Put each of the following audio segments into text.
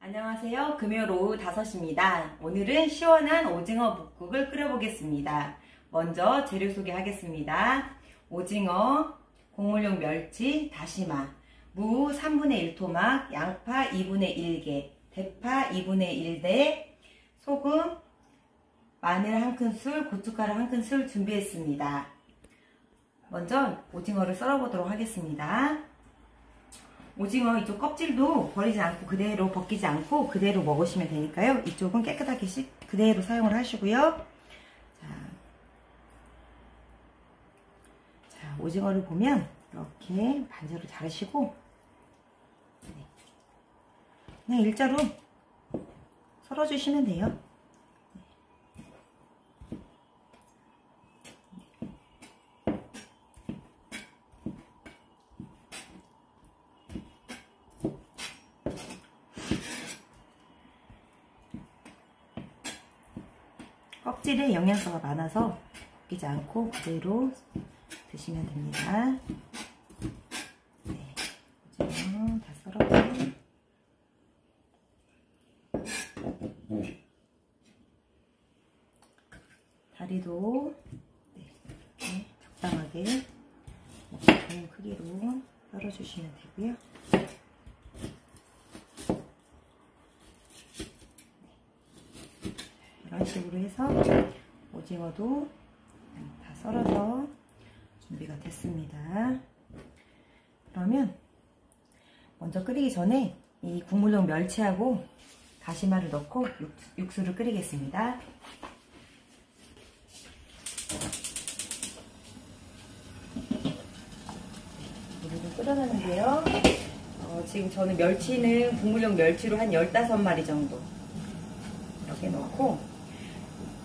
안녕하세요. 금요일 오후 5시입니다. 오늘은 시원한 오징어 묵국을 끓여보겠습니다. 먼저 재료 소개하겠습니다. 오징어, 곡물용 멸치, 다시마, 무 3분의 1 토막, 양파 2분의 1개, 대파 2분의 1대, 소금, 마늘 1큰술, 고춧가루 1큰술 준비했습니다. 먼저 오징어를 썰어보도록 하겠습니다. 오징어 이쪽 껍질도 버리지 않고 그대로 벗기지 않고 그대로 먹으시면 되니까요. 이쪽은 깨끗하게 그대로 사용을 하시고요. 자, 오징어를 보면 이렇게 반절을 자르시고 그냥 일자로 썰어주시면 돼요. 껍질에 영양소가 많아서 벗기지 않고 그대로 드시면 됩니다. 네, 오징어 다 썰어서 다리도 이렇게 적당하게 먹기 좋은 크기로 썰어주시면 되고요. 이런 식으로 해서 오징어도 다 썰어서 준비가 됐습니다. 그러면 먼저 끓이기 전에 이 국물용 멸치하고 다시마를 넣고 육수를 끓이겠습니다. 물을 좀 끓여놨는데요. 지금 저는 멸치는 국물용 멸치로 한 15마리 정도 이렇게 넣고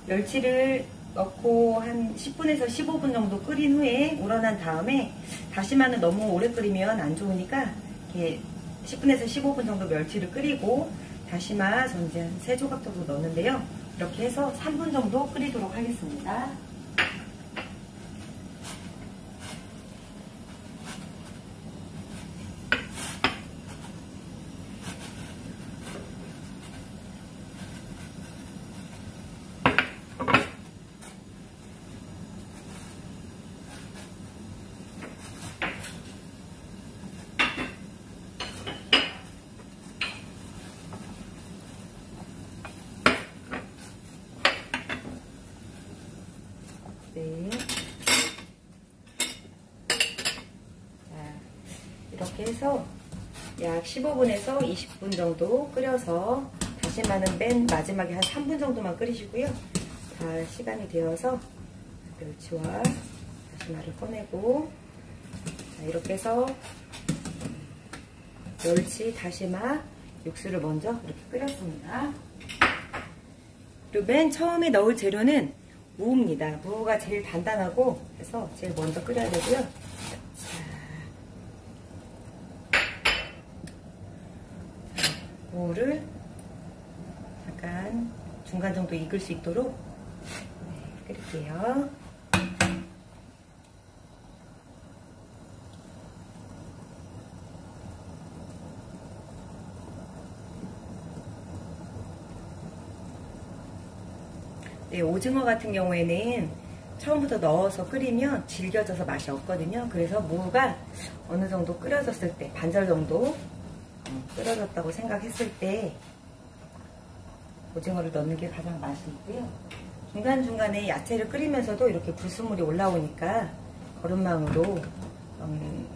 멸치를 넣고 한 10분에서 15분 정도 끓인 후에 우러난 다음에 다시마는 너무 오래 끓이면 안 좋으니까 이렇게 10분에서 15분 정도 멸치를 끓이고 다시마 전 이제 3조각 정도 넣는데요. 이렇게 해서 3분 정도 끓이도록 하겠습니다. 네. 자, 이렇게 해서 약 15분에서 20분 정도 끓여서 다시마는 맨 마지막에 한 3분 정도만 끓이시고요. 다 시간이 되어서 멸치와 다시마를 꺼내고 자, 이렇게 해서 멸치, 다시마, 육수를 먼저 이렇게 끓였습니다. 그리고 맨 처음에 넣을 재료는 무입니다. 무가 제일 단단하고 해서 제일 먼저 끓여야 되고요. 자, 무를 약간 중간 정도 익을 수 있도록 끓일게요. 네, 오징어 같은 경우에는 처음부터 넣어서 끓이면 질겨져서 맛이 없거든요. 그래서 무가 어느 정도 끓여졌을 때, 반절 정도 끓여졌다고 생각했을 때 오징어를 넣는 게 가장 맛이 있고요. 중간중간에 야채를 끓이면서도 이렇게 불순물이 올라오니까 거름망으로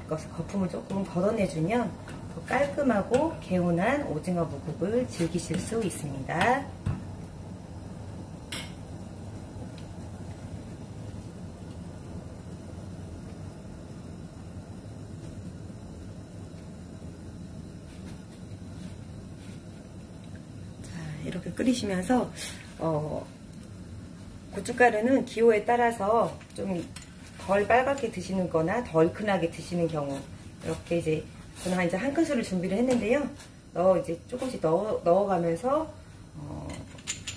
것을 거품을 조금 걷어내주면 더 깔끔하고 개운한 오징어 묵국을 즐기실 수 있습니다. 이렇게 끓이시면서 고춧가루는 기호에 따라서 좀 덜 빨갛게 드시는 거나 덜 큰하게 드시는 경우 이렇게 이제 저는 이제 1큰술을 준비를 했는데요. 이제 조금씩 넣어가면서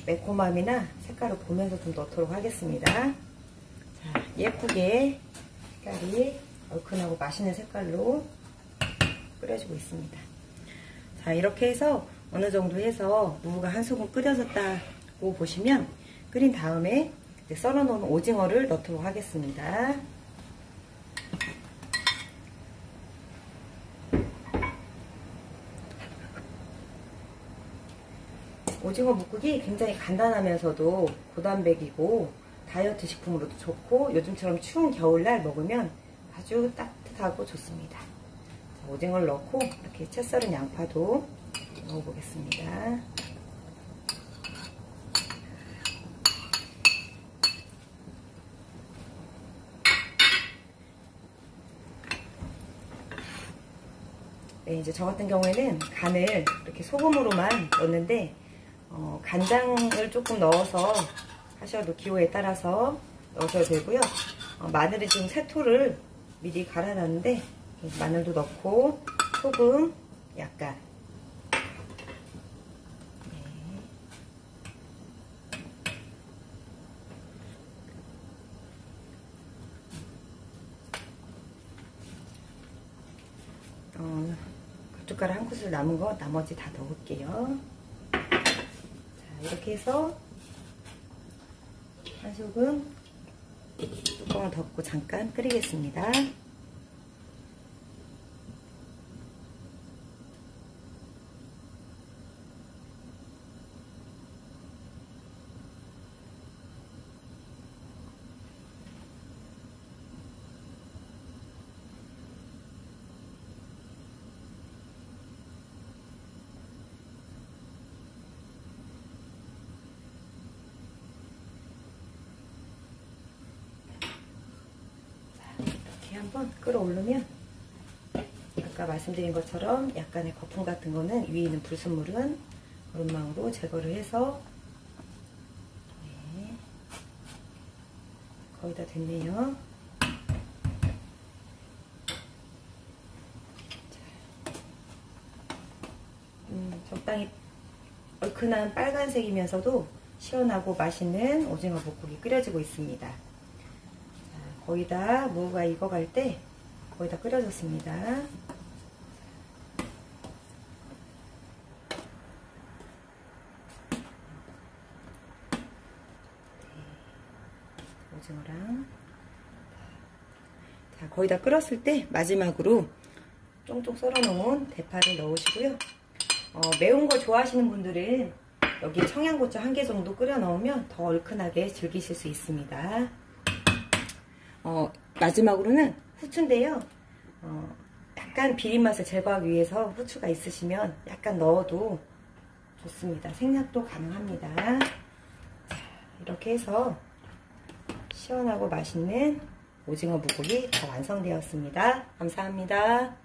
매콤함이나 색깔을 보면서 좀 넣도록 하겠습니다. 자, 예쁘게 색깔이 얼큰하고 맛있는 색깔로 끓여주고 있습니다. 자, 이렇게 해서 어느 정도 해서 무가 한 소금 끓여졌다고 보시면 끓인 다음에 이제 썰어 놓은 오징어를 넣도록 하겠습니다. 오징어 묵국이 굉장히 간단하면서도 고단백이고 다이어트 식품으로도 좋고 요즘처럼 추운 겨울날 먹으면 아주 따뜻하고 좋습니다. 자, 오징어를 넣고 이렇게 채 썰은 양파도 넣어보겠습니다. 네, 이제 저 같은 경우에는 간을 이렇게 소금으로만 넣는데 간장을 조금 넣어서 하셔도 기호에 따라서 넣으셔도 되고요. 마늘을 지금 3토를 미리 갈아놨는데 마늘도 넣고 소금 약간 고춧가루 한 큰술 남은 거 나머지 다 넣을게요. 자, 이렇게 해서 한 소금 뚜껑을 덮고 잠깐 끓이겠습니다. 한번 끓어오르면 아까 말씀드린 것처럼 약간의 거품 같은 거는 위에 있는 불순물은 얼음망으로 제거를 해서 네, 거의 다 됐네요. 적당히 얼큰한 빨간색이면서도 시원하고 맛있는 오징어 묵국이 끓여지고 있습니다. 거의 다 무가 익어갈 때 거의 다 끓여졌습니다. 네, 오징어랑 자, 거의 다 끓었을 때 마지막으로 쫑쫑 썰어 놓은 대파를 넣으시고요. 매운 거 좋아하시는 분들은 여기 청양고추 1개 정도 끓여 넣으면 더 얼큰하게 즐기실 수 있습니다. 마지막으로는 후추인데요. 약간 비린맛을 제거하기 위해서 후추가 있으시면 약간 넣어도 좋습니다. 생략도 가능합니다. 자, 이렇게 해서 시원하고 맛있는 오징어 묵국이 다 완성되었습니다. 감사합니다.